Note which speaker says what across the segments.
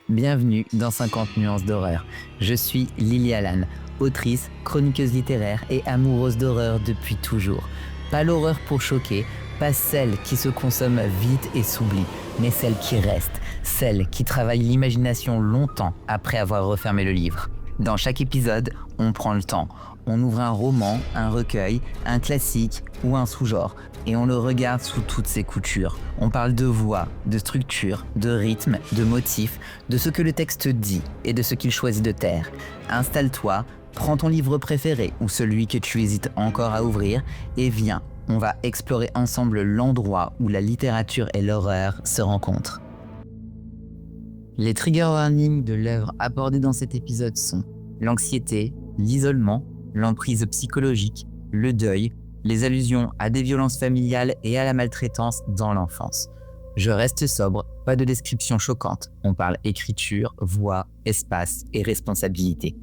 Speaker 1: Bienvenue dans 50 nuances d'horreur. Je suis Lily Allan, autrice, chroniqueuse littéraire et amoureuse d'horreur depuis toujours. Pas l'horreur pour choquer, pas celle qui se consomme vite et s'oublie, mais celle qui reste, celle qui travaille l'imagination longtemps après avoir refermé le livre. Dans chaque épisode, on prend le temps. On ouvre un roman, un recueil, un classique ou un sous-genre et on le regarde sous toutes ses coutures. On parle de voix, de structure, de rythme, de motifs, de ce que le texte dit et de ce qu'il choisit de taire. Installe-toi, prends ton livre préféré ou celui que tu hésites encore à ouvrir et viens, on va explorer ensemble l'endroit où la littérature et l'horreur se rencontrent. Les trigger warnings de l'œuvre abordée dans cet épisode sont l'anxiété, l'isolement, l'emprise psychologique, le deuil, les allusions à des violences familiales et à la maltraitance dans l'enfance. Je reste sobre, pas de description choquante. On parle écriture, voix, espace et responsabilité.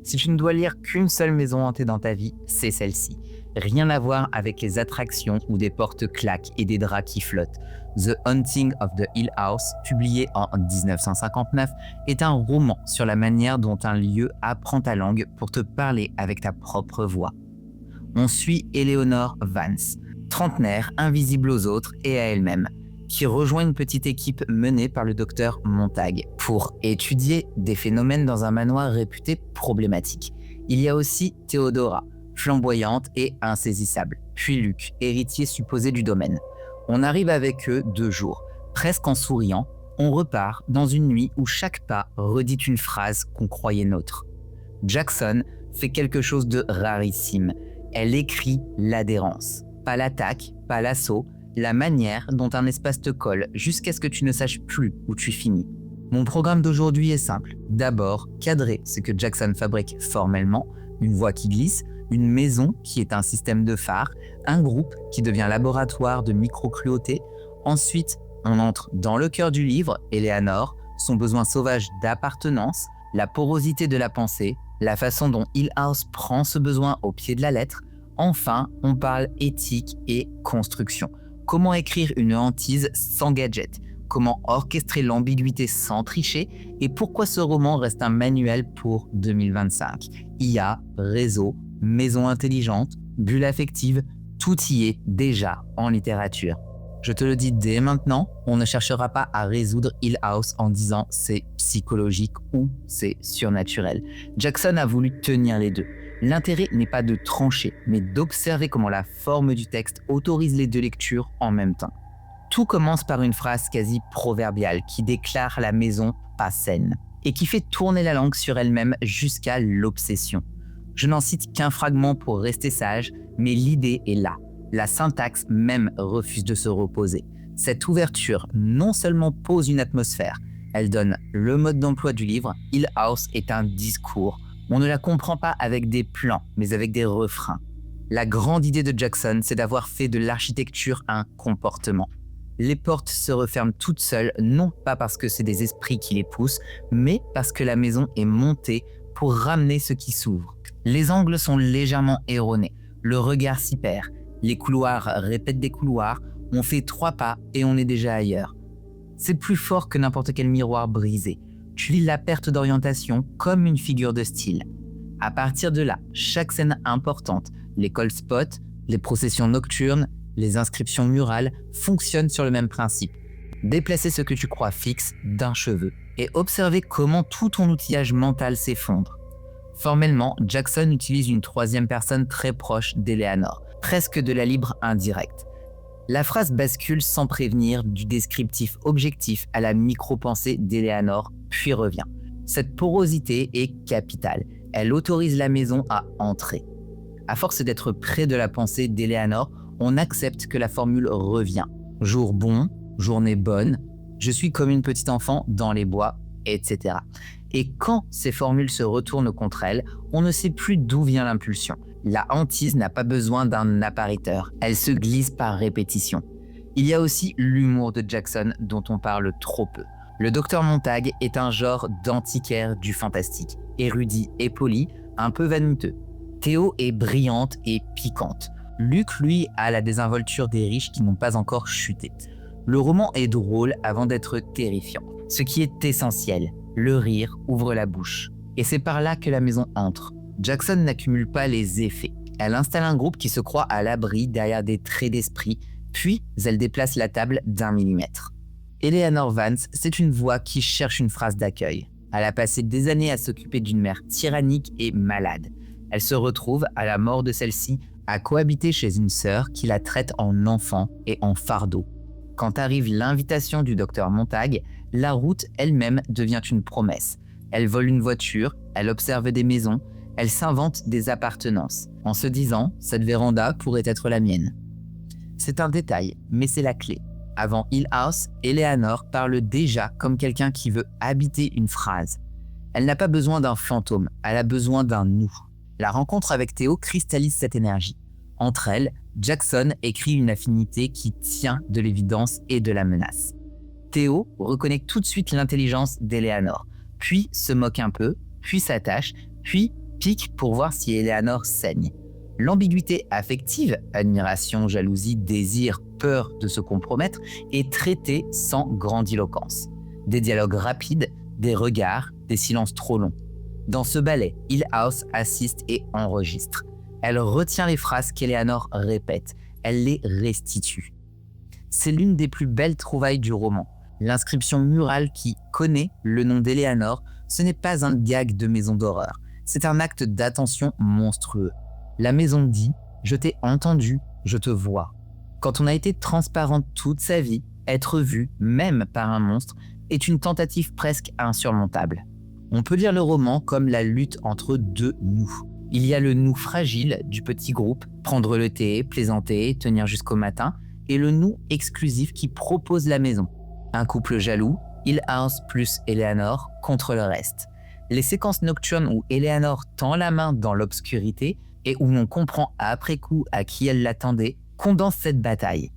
Speaker 1: Si tu ne dois lire qu'une seule maison hantée dans ta vie, c'est celle-ci. Rien à voir avec les attractions où des portes claquent et des draps qui flottent. The Haunting of the Hill House, publié en 1959, est un roman sur la manière dont un lieu apprend ta langue pour te parler avec ta propre voix. On suit Eleanor Vance, trentenaire, invisible aux autres et à elle-même, qui rejoint une petite équipe menée par le docteur Montag pour étudier des phénomènes dans un manoir réputé problématique. Il y a aussi Theodora, flamboyante et insaisissable, puis Luc, héritier supposé du domaine. On arrive avec eux 2 jours. Presque en souriant, on repart dans une nuit où chaque pas redit une phrase qu'on croyait nôtre. Jackson fait quelque chose de rarissime. Elle écrit l'adhérence. Pas l'attaque, pas l'assaut, la manière dont un espace te colle jusqu'à ce que tu ne saches plus où tu finis. Mon programme d'aujourd'hui est simple. D'abord, cadrer ce que Jackson fabrique formellement, une voix qui glisse, une maison qui est un système de phare, un groupe qui devient laboratoire de micro-cruauté. Ensuite, on entre dans le cœur du livre, Eleanor, son besoin sauvage d'appartenance, la porosité de la pensée, la façon dont Hill House prend ce besoin au pied de la lettre. Enfin, on parle éthique et construction. Comment écrire une hantise sans gadget? Comment orchestrer l'ambiguïté sans tricher? Et pourquoi ce roman reste un manuel pour 2025? IA, réseau, maison intelligente, bulle affective, tout y est déjà en littérature. Je te le dis dès maintenant, on ne cherchera pas à résoudre Hill House en disant c'est psychologique ou c'est surnaturel. Jackson a voulu tenir les deux. L'intérêt n'est pas de trancher, mais d'observer comment la forme du texte autorise les 2 lectures en même temps. Tout commence par une phrase quasi proverbiale qui déclare la maison pas saine et qui fait tourner la langue sur elle-même jusqu'à l'obsession. Je n'en cite qu'un fragment pour rester sage, mais l'idée est là. La syntaxe même refuse de se reposer. Cette ouverture non seulement pose une atmosphère, elle donne le mode d'emploi du livre. Hill House est un discours. On ne la comprend pas avec des plans, mais avec des refrains. La grande idée de Jackson, c'est d'avoir fait de l'architecture un comportement. Les portes se referment toutes seules, non pas parce que c'est des esprits qui les poussent, mais parce que la maison est montée pour ramener ce qui s'ouvre. Les angles sont légèrement erronés, le regard s'y perd, les couloirs répètent des couloirs, on fait 3 pas et on est déjà ailleurs. C'est plus fort que n'importe quel miroir brisé. Tu lis la perte d'orientation comme une figure de style. À partir de là, chaque scène importante, les cold spots, les processions nocturnes, les inscriptions murales fonctionnent sur le même principe. Déplacer ce que tu crois fixe d'un cheveu et observer comment tout ton outillage mental s'effondre. Formellement, Jackson utilise une 3e personne très proche d'Eleanor, presque de la libre indirecte. La phrase bascule sans prévenir du descriptif objectif à la micro-pensée d'Eleanor, puis revient. Cette porosité est capitale. Elle autorise la maison à entrer. À force d'être près de la pensée d'Eleanor, on accepte que la formule revient. Jour bon, journée bonne, je suis comme une petite enfant dans les bois, etc. Et quand ces formules se retournent contre elle, on ne sait plus d'où vient l'impulsion. La hantise n'a pas besoin d'un appariteur, elle se glisse par répétition. Il y a aussi l'humour de Jackson dont on parle trop peu. Le docteur Montag est un genre d'antiquaire du fantastique, érudit et poli, un peu vaniteux. Théo est brillante et piquante. Luc, lui, a la désinvolture des riches qui n'ont pas encore chuté. Le roman est drôle avant d'être terrifiant. Ce qui est essentiel, le rire ouvre la bouche. Et c'est par là que la maison entre. Jackson n'accumule pas les effets. Elle installe un groupe qui se croit à l'abri derrière des traits d'esprit, puis elle déplace la table d'1 millimètre. Eleanor Vance, c'est une voix qui cherche une phrase d'accueil. Elle a passé des années à s'occuper d'une mère tyrannique et malade. Elle se retrouve, à la mort de celle-ci, à cohabiter chez une sœur qui la traite en enfant et en fardeau. Quand arrive l'invitation du docteur Montag, la route elle-même devient une promesse. Elle vole une voiture, elle observe des maisons, elle s'invente des appartenances, en se disant « cette véranda pourrait être la mienne ». C'est un détail, mais c'est la clé. Avant Hill House, Eleanor parle déjà comme quelqu'un qui veut habiter une phrase. Elle n'a pas besoin d'un fantôme, elle a besoin d'un nous. La rencontre avec Théo cristallise cette énergie. Entre elles, Jackson écrit une affinité qui tient de l'évidence et de la menace. Théo reconnaît tout de suite l'intelligence d'Eleanor, puis se moque un peu, puis s'attache, puis pique pour voir si Eleanor saigne. L'ambiguïté affective, admiration, jalousie, désir, peur de se compromettre, est traitée sans grandiloquence. Des dialogues rapides, des regards, des silences trop longs. Dans ce ballet, Hill House assiste et enregistre. Elle retient les phrases qu'Eleanor répète, elle les restitue. C'est l'une des plus belles trouvailles du roman. L'inscription murale qui connaît le nom d'Eleanor, ce n'est pas un gag de maison d'horreur, c'est un acte d'attention monstrueux. La maison dit « je t'ai entendu, je te vois ». Quand on a été transparent toute sa vie, être vu, même par un monstre, est une tentative presque insurmontable. On peut lire le roman comme la lutte entre deux nous. Il y a le nous fragile du petit groupe, prendre le thé, plaisanter, tenir jusqu'au matin, et le nous exclusif qui propose la maison. Un couple jaloux, Hill House plus Eleanor contre le reste. Les séquences nocturnes où Eleanor tend la main dans l'obscurité et où l'on comprend après coup à qui elle l'attendait, condensent cette bataille.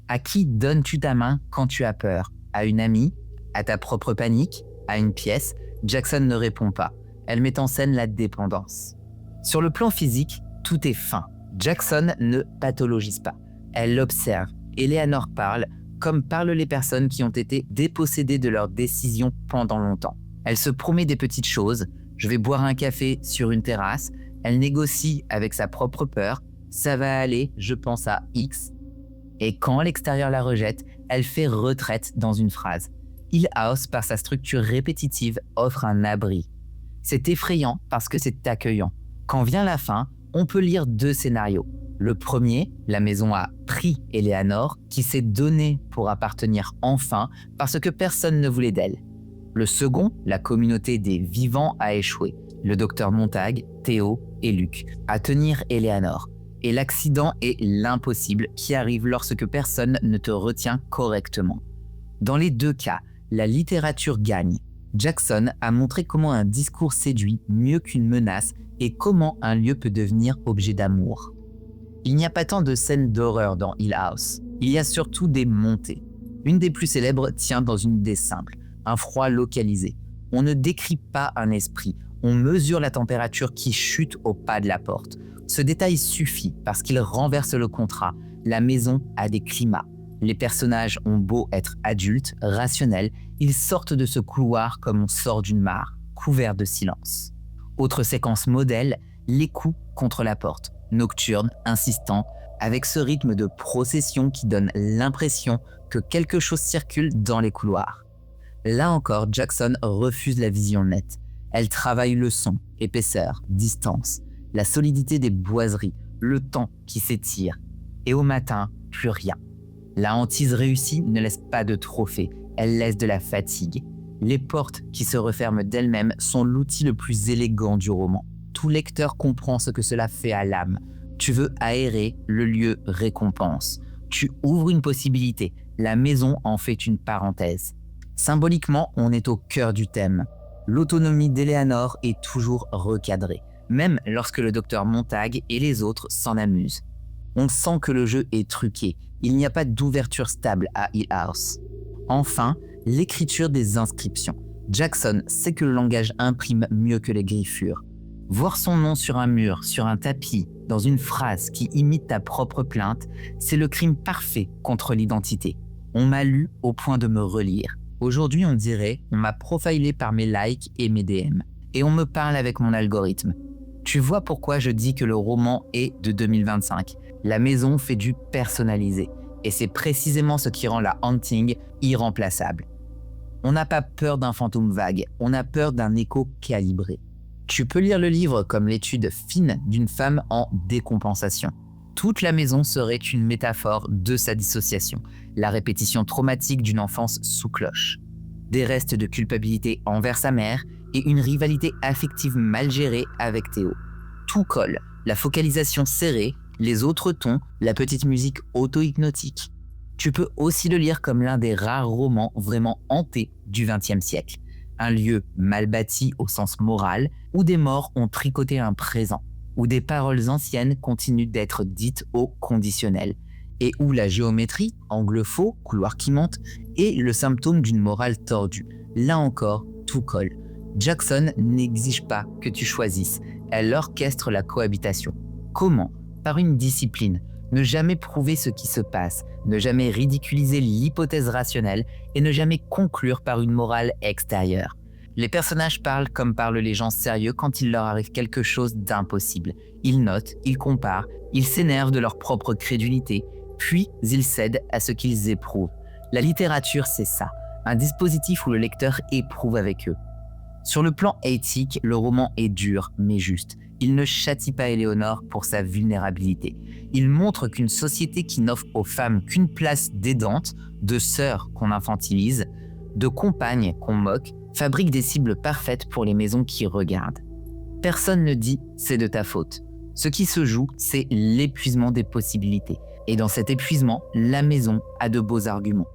Speaker 1: À qui donnes-tu ta main quand tu as peur ? À une amie ? À ta propre panique ? À une pièce ? Jackson ne répond pas. Elle met en scène la dépendance. Sur le plan physique, tout est fin. Jackson ne pathologise pas. Elle observe. Eleanor parle, comme parlent les personnes qui ont été dépossédées de leurs décisions pendant longtemps. Elle se promet des petites choses. Je vais boire un café sur une terrasse. Elle négocie avec sa propre peur. Ça va aller, je pense à X. Et quand l'extérieur la rejette, elle fait retraite dans une phrase. Hill House, par sa structure répétitive, offre un abri. C'est effrayant parce que c'est accueillant. Quand vient la fin, on peut lire 2 scénarios. Le premier, la maison a pris Eleanor, qui s'est donnée pour appartenir enfin parce que personne ne voulait d'elle. Le second, la communauté des vivants a échoué. Le docteur Montag, Théo et Luc, à tenir Eleanor. Et l'accident est l'impossible qui arrive lorsque personne ne te retient correctement. Dans les 2 cas, la littérature gagne. Jackson a montré comment un discours séduit mieux qu'une menace et comment un lieu peut devenir objet d'amour. Il n'y a pas tant de scènes d'horreur dans Hill House, il y a surtout des montées. Une des plus célèbres tient dans une idée simple, un froid localisé. On ne décrit pas un esprit, on mesure la température qui chute au pas de la porte. Ce détail suffit parce qu'il renverse le contrat. La maison a des climats. Les personnages ont beau être adultes, rationnels, ils sortent de ce couloir comme on sort d'une mare, couvert de silence. Autre séquence modèle, les coups contre la porte, nocturne, insistant, avec ce rythme de procession qui donne l'impression que quelque chose circule dans les couloirs. Là encore, Jackson refuse la vision nette. Elle travaille le son, épaisseur, distance, la solidité des boiseries, le temps qui s'étire. Et au matin, plus rien. La hantise réussie ne laisse pas de trophée, elle laisse de la fatigue. Les portes qui se referment d'elles-mêmes sont l'outil le plus élégant du roman. Tout lecteur comprend ce que cela fait à l'âme. Tu veux aérer, le lieu récompense. Tu ouvres une possibilité, la maison en fait une parenthèse. Symboliquement, on est au cœur du thème. L'autonomie d'Eleanor est toujours recadrée, même lorsque le docteur Montag et les autres s'en amusent. On sent que le jeu est truqué, il n'y a pas d'ouverture stable à Hill House. Enfin, l'écriture des inscriptions. Jackson sait que le langage imprime mieux que les griffures. Voir son nom sur un mur, sur un tapis, dans une phrase qui imite ta propre plainte, c'est le crime parfait contre l'identité. On m'a lu au point de me relire. Aujourd'hui, on dirait, on m'a profilé par mes likes et mes DM. Et on me parle avec mon algorithme. Tu vois pourquoi je dis que le roman est de 2025. La maison fait du personnalisé. Et c'est précisément ce qui rend la Haunting irremplaçable. On n'a pas peur d'un fantôme vague, on a peur d'un écho calibré. Tu peux lire le livre comme l'étude fine d'une femme en décompensation. Toute la maison serait une métaphore de sa dissociation, la répétition traumatique d'une enfance sous cloche. Des restes de culpabilité envers sa mère et une rivalité affective mal gérée avec Théo. Tout colle, la focalisation serrée, les autres tons, la petite musique auto-hypnotique. Tu peux aussi le lire comme l'un des rares romans vraiment hantés du XXe siècle. Un lieu mal bâti au sens moral, où des morts ont tricoté un présent, où des paroles anciennes continuent d'être dites au conditionnel, et où la géométrie, angle faux, couloir qui monte, est le symptôme d'une morale tordue. Là encore, tout colle. Jackson n'exige pas que tu choisisses, elle orchestre la cohabitation. Comment ? Par une discipline. Ne jamais prouver ce qui se passe, ne jamais ridiculiser l'hypothèse rationnelle et ne jamais conclure par une morale extérieure. Les personnages parlent comme parlent les gens sérieux quand il leur arrive quelque chose d'impossible. Ils notent, ils comparent, ils s'énervent de leur propre crédulité, puis ils cèdent à ce qu'ils éprouvent. La littérature, c'est ça, un dispositif où le lecteur éprouve avec eux. Sur le plan éthique, le roman est dur, mais juste. Il ne châtie pas Éléonore pour sa vulnérabilité. Il montre qu'une société qui n'offre aux femmes qu'une place d'aidante, de sœur qu'on infantilise, de compagne qu'on moque, fabrique des cibles parfaites pour les maisons qui regardent. Personne ne dit « c'est de ta faute ». Ce qui se joue, c'est l'épuisement des possibilités. Et dans cet épuisement, la maison a de beaux arguments.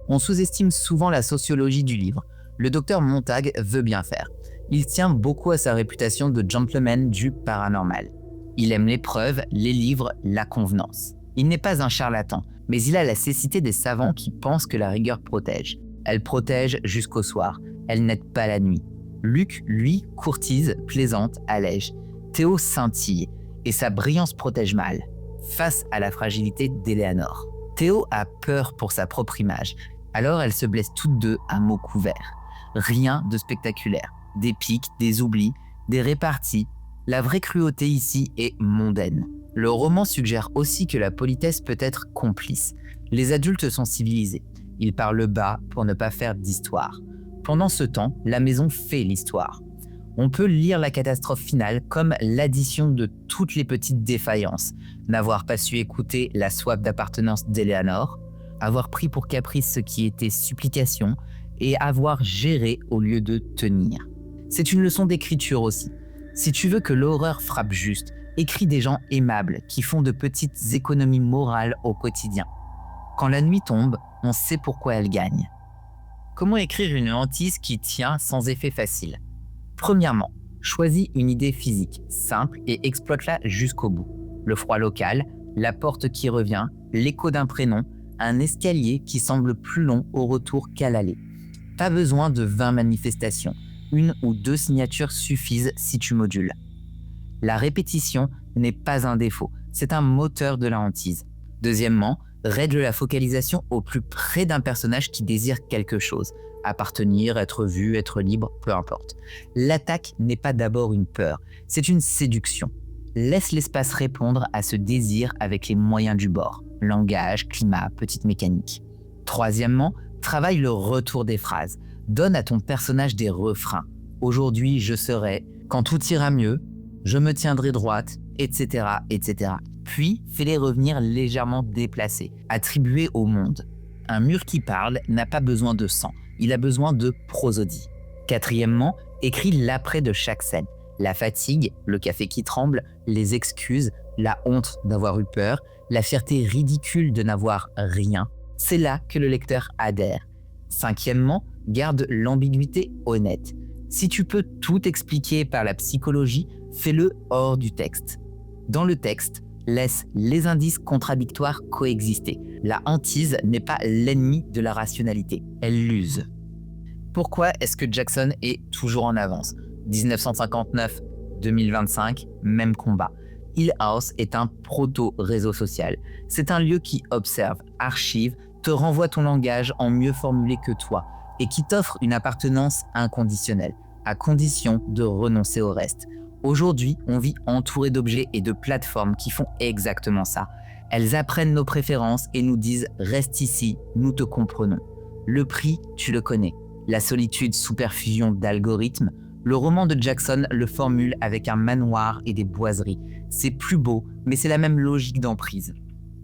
Speaker 1: On sous-estime souvent la sociologie du livre. Le docteur Montag veut bien faire. Il tient beaucoup à sa réputation de gentleman du paranormal. Il aime les preuves, les livres, la convenance. Il n'est pas un charlatan, mais il a la cécité des savants qui pensent que la rigueur protège. Elle protège jusqu'au soir, elle n'aide pas la nuit. Luc, lui, courtise, plaisante, allège. Théo scintille, et sa brillance protège mal, face à la fragilité d'Éléonore. Théo a peur pour sa propre image, alors elles se blessent toutes deux à mots couverts. Rien de spectaculaire. Des piques, des oublis, des réparties. La vraie cruauté ici est mondaine. Le roman suggère aussi que la politesse peut être complice. Les adultes sont civilisés. Ils parlent bas pour ne pas faire d'histoire. Pendant ce temps, la maison fait l'histoire. On peut lire la catastrophe finale comme l'addition de toutes les petites défaillances. N'avoir pas su écouter la soif d'appartenance d'Éléonore, avoir pris pour caprice ce qui était supplication et avoir géré au lieu de tenir. C'est une leçon d'écriture aussi. Si tu veux que l'horreur frappe juste, écris des gens aimables qui font de petites économies morales au quotidien. Quand la nuit tombe, on sait pourquoi elle gagne. Comment écrire une hantise qui tient sans effet facile ? Premièrement, choisis une idée physique, simple et exploite-la jusqu'au bout. Le froid local, la porte qui revient, l'écho d'un prénom, un escalier qui semble plus long au retour qu'à l'aller. Pas besoin de 20 manifestations. 1 ou 2 signatures suffisent si tu modules. La répétition n'est pas un défaut, c'est un moteur de la hantise. Deuxièmement, règle la focalisation au plus près d'un personnage qui désire quelque chose. Appartenir, être vu, être libre, peu importe. L'attaque n'est pas d'abord une peur, c'est une séduction. Laisse l'espace répondre à ce désir avec les moyens du bord. Langage, climat, petite mécanique. Troisièmement, travaille le retour des phrases. Donne à ton personnage des refrains. Aujourd'hui, je serai, quand tout ira mieux, je me tiendrai droite, etc., etc. Puis, fais-les revenir légèrement déplacés, attribués au monde. Un mur qui parle n'a pas besoin de sang, il a besoin de prosodie. Quatrièmement, écris l'après de chaque scène. La fatigue, le café qui tremble, les excuses, la honte d'avoir eu peur, la fierté ridicule de n'avoir rien. C'est là que le lecteur adhère. Cinquièmement, garde l'ambiguïté honnête. Si tu peux tout expliquer par la psychologie, fais-le hors du texte. Dans le texte, laisse les indices contradictoires coexister. La hantise n'est pas l'ennemi de la rationalité, elle l'use. Pourquoi est-ce que Jackson est toujours en avance ? 1959-2025, même combat. Hill House est un proto-réseau social. C'est un lieu qui observe, archive, te renvoie ton langage en mieux formulé que toi et qui t'offre une appartenance inconditionnelle, à condition de renoncer au reste. Aujourd'hui, on vit entouré d'objets et de plateformes qui font exactement ça. Elles apprennent nos préférences et nous disent « reste ici, nous te comprenons ». Le prix, tu le connais. La solitude sous perfusion d'algorithmes. Le roman de Jackson le formule avec un manoir et des boiseries. C'est plus beau, mais c'est la même logique d'emprise.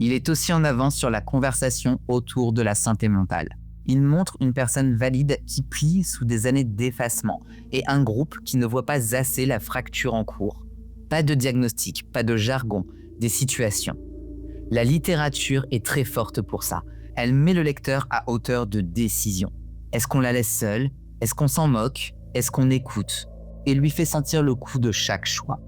Speaker 1: Il est aussi en avance sur la conversation autour de la santé mentale. Il montre une personne valide qui plie sous des années d'effacement et un groupe qui ne voit pas assez la fracture en cours. Pas de diagnostic, pas de jargon, des situations. La littérature est très forte pour ça. Elle met le lecteur à hauteur de décision. Est-ce qu'on la laisse seule? Est-ce qu'on s'en moque? Est-ce qu'on écoute? Et lui fait sentir le coup de chaque choix.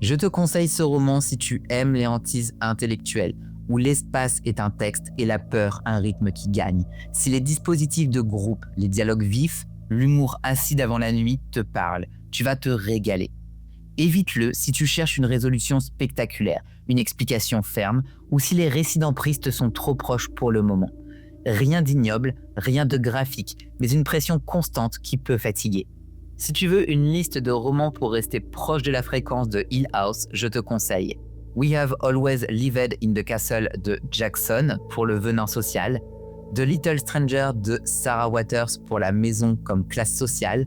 Speaker 1: Je te conseille ce roman si tu aimes les hantises intellectuelles, où l'espace est un texte et la peur un rythme qui gagne. Si les dispositifs de groupe, les dialogues vifs, l'humour acide avant la nuit te parlent, tu vas te régaler. Évite-le si tu cherches une résolution spectaculaire, une explication ferme, ou si les récits d'emprise te sont trop proches pour le moment. Rien d'ignoble, rien de graphique, mais une pression constante qui peut fatiguer. Si tu veux une liste de romans pour rester proche de la fréquence de Hill House, je te conseille We Have Always Lived in the Castle de Jackson pour le venin social, The Little Stranger de Sarah Waters pour la maison comme classe sociale,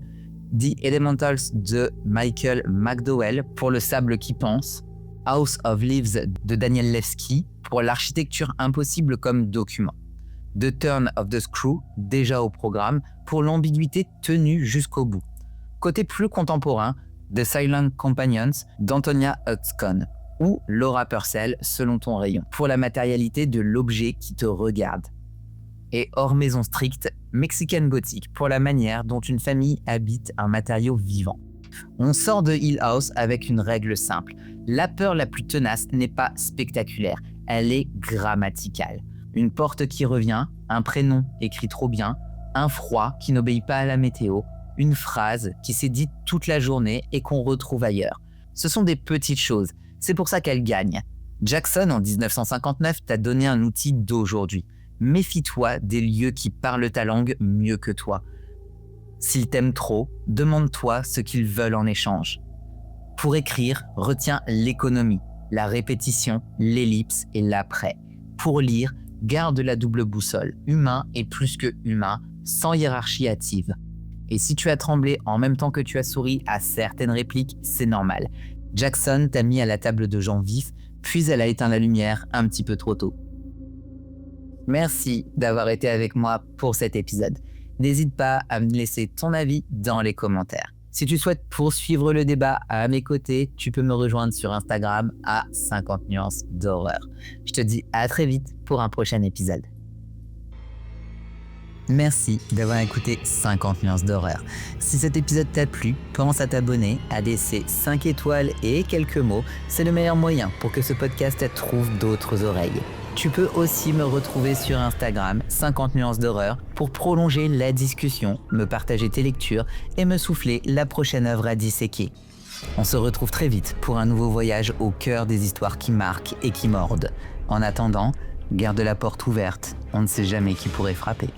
Speaker 1: The Elementals de Michael McDowell pour le sable qui pense, House of Leaves de Daniel Levski pour l'architecture impossible comme document, The Turn of the Screw, déjà au programme, pour l'ambiguïté tenue jusqu'au bout. Côté plus contemporain, The Silent Companions d'Antonia Hudson ou Laura Purcell selon ton rayon, pour la matérialité de l'objet qui te regarde. Et hors maison stricte, Mexican Gothic pour la manière dont une famille habite un matériau vivant. On sort de Hill House avec une règle simple. La peur la plus tenace n'est pas spectaculaire, elle est grammaticale. Une porte qui revient, un prénom écrit trop bien, un froid qui n'obéit pas à la météo, une phrase qui s'est dite toute la journée et qu'on retrouve ailleurs. Ce sont des petites choses, c'est pour ça qu'elles gagnent. Jackson, en 1959, t'a donné un outil d'aujourd'hui. Méfie-toi des lieux qui parlent ta langue mieux que toi. S'ils t'aiment trop, demande-toi ce qu'ils veulent en échange. Pour écrire, retiens l'économie, la répétition, l'ellipse et l'après. Pour lire, garde la double boussole, humain et plus que humain, sans hiérarchie hâtive. Et si tu as tremblé en même temps que tu as souri à certaines répliques, c'est normal. Jackson t'a mis à la table de gens vifs, puis elle a éteint la lumière un petit peu trop tôt. Merci d'avoir été avec moi pour cet épisode. N'hésite pas à me laisser ton avis dans les commentaires. Si tu souhaites poursuivre le débat à mes côtés, tu peux me rejoindre sur Instagram à 50 nuances d'horreur. Je te dis à très vite pour un prochain épisode. Merci d'avoir écouté 50 nuances d'horreur. Si cet épisode t'a plu, pense à t'abonner, à laisser 5 étoiles et quelques mots. C'est le meilleur moyen pour que ce podcast trouve d'autres oreilles. Tu peux aussi me retrouver sur Instagram, 50 nuances d'horreur, pour prolonger la discussion, me partager tes lectures et me souffler la prochaine œuvre à disséquer. On se retrouve très vite pour un nouveau voyage au cœur des histoires qui marquent et qui mordent. En attendant, garde la porte ouverte, on ne sait jamais qui pourrait frapper.